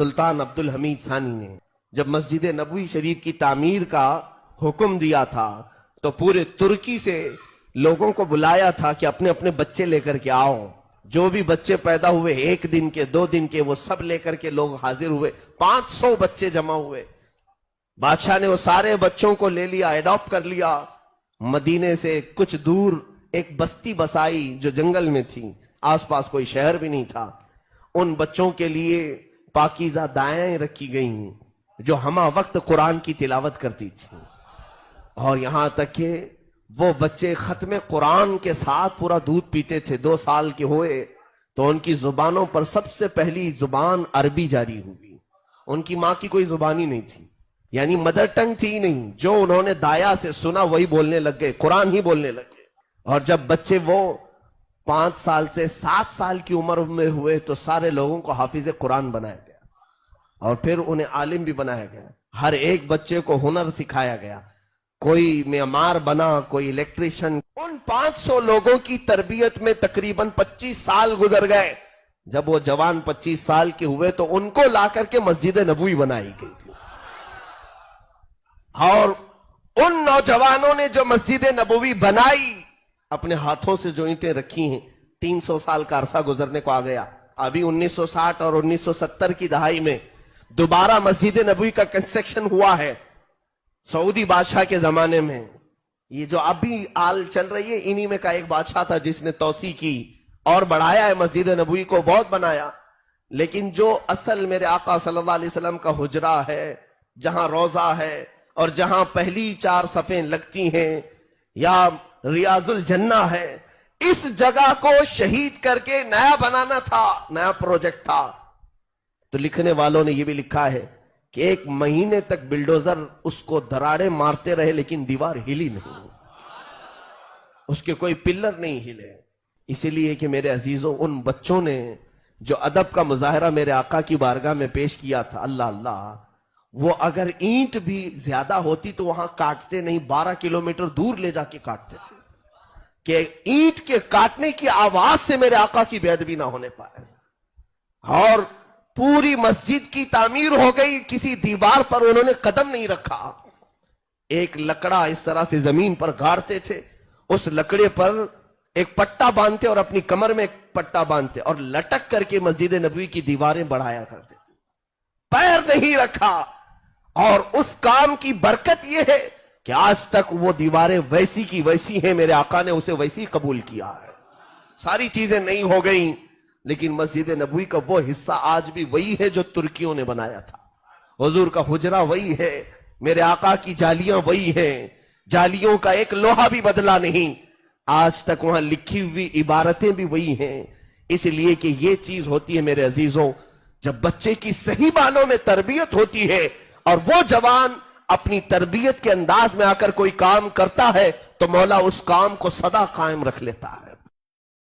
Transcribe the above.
سلطان عبد الحمید ثانی نے جب مسجد نبوی شریف کی تعمیر کا حکم دیا تھا تو پورے ترکی سے لوگوں کو بلایا تھا کہ اپنے اپنے بچے لے کر کے آؤ. جو بھی بچے پیدا ہوئے 1 دن کے 2 دن کے وہ سب لے کر کے لوگ حاضر ہوئے. 500 بچے جمع ہوئے. بادشاہ نے وہ سارے بچوں کو لے لیا, ایڈاپٹ کر لیا. مدینے سے کچھ دور ایک بستی بسائی جو جنگل میں تھی, آس پاس کوئی شہر بھی نہیں تھا. ان بچوں کے لیے پاکیزہ دائیں رکھی گئیں جو ہمہ وقت قرآن کی تلاوت کرتی تھی. اور یہاں تک کہ وہ بچے ختم قرآن کے ساتھ پورا دودھ پیتے تھے. 2 سال کے ہوئے تو ان کی زبانوں پر سب سے پہلی زبان عربی جاری ہوئی. ان کی ماں کی کوئی زبان ہی نہیں تھی, یعنی مدر ٹنگ تھی نہیں. جو انہوں نے دایا سے سنا وہی بولنے لگ گئے, قرآن ہی بولنے لگ گئے. اور جب بچے وہ 5 سال سے 7 سال کی عمر میں ہوئے تو سارے لوگوں کو حافظ قرآن بنایا گیا اور پھر انہیں عالم بھی بنایا گیا. ہر ایک بچے کو ہنر سکھایا گیا. کوئی معمار بنا, کوئی الیکٹریشن. ان 500 لوگوں کی تربیت میں تقریباً 25 سال گزر گئے. جب وہ جوان 25 سال کے ہوئے تو ان کو لا کر کے مسجد نبوی بنائی گئی تھی. اور ان نوجوانوں نے جو مسجد نبوی بنائی, اپنے ہاتھوں سے جو اینٹیں رکھی ہیں, 300 سال کا عرصہ گزرنے کو آ گیا. ابھی 1960 اور 1970 کی دہائی میں دوبارہ مسجد نبوی کا کنسٹرکشن ہوا ہے. سعودی بادشاہ کے زمانے میں یہ جو ابھی آل چل رہی ہے, انہی میں کا ایک بادشاہ تھا جس نے توسیع کی اور بڑھایا ہے مسجد نبوی کو, بہت بنایا. لیکن جو اصل میرے آقا صلی اللہ علیہ وسلم کا حجرہ ہے, جہاں روضہ ہے اور جہاں پہلی 4 صفیں لگتی ہیں یا ریاض الجنہ ہے, اس جگہ کو شہید کر کے نیا بنانا تھا, نیا پروجیکٹ تھا. تو لکھنے والوں نے یہ بھی لکھا ہے کہ 1 مہینے تک بلڈوزر اس کو دراڑے مارتے رہے لیکن دیوار ہلی نہیں, اس کے کوئی پلر نہیں ہلے. اسی لیے کہ میرے عزیزوں, ان بچوں نے جو ادب کا مظاہرہ میرے آقا کی بارگاہ میں پیش کیا تھا, اللہ اللہ, وہ اگر اینٹ بھی زیادہ ہوتی تو وہاں کاٹتے نہیں, 12 کلومیٹر دور لے جا کے کاٹتے تھے کہ اینٹ کے کاٹنے کی آواز سے میرے آقا کی بے ادبی نہ ہونے پائے. اور پوری مسجد کی تعمیر ہو گئی, کسی دیوار پر انہوں نے قدم نہیں رکھا. ایک لکڑا اس طرح سے زمین پر گاڑتے تھے, اس لکڑے پر ایک پٹا باندھتے اور اپنی کمر میں ایک پٹا باندھتے اور لٹک کر کے مسجد نبوی کی دیواریں بڑھایا کرتے تھے. پیر نہیں رکھا. اور اس کام کی برکت یہ ہے کہ آج تک وہ دیواریں ویسی کی ویسی ہیں, میرے آقا نے اسے ویسی قبول کیا ہے. ساری چیزیں نہیں ہو گئیں لیکن مسجد نبوی کا وہ حصہ آج بھی وہی ہے جو ترکیوں نے بنایا تھا. حضور کا حجرہ وہی ہے, میرے آقا کی جالیاں وہی ہیں, جالیوں کا ایک لوہا بھی بدلا نہیں. آج تک وہاں لکھی ہوئی عبارتیں بھی وہی ہیں. اس لیے کہ یہ چیز ہوتی ہے میرے عزیزوں, جب بچے کی صحیح معنوں میں تربیت ہوتی ہے اور وہ جوان اپنی تربیت کے انداز میں آ کر کوئی کام کرتا ہے تو مولا اس کام کو سدا قائم رکھ لیتا ہے.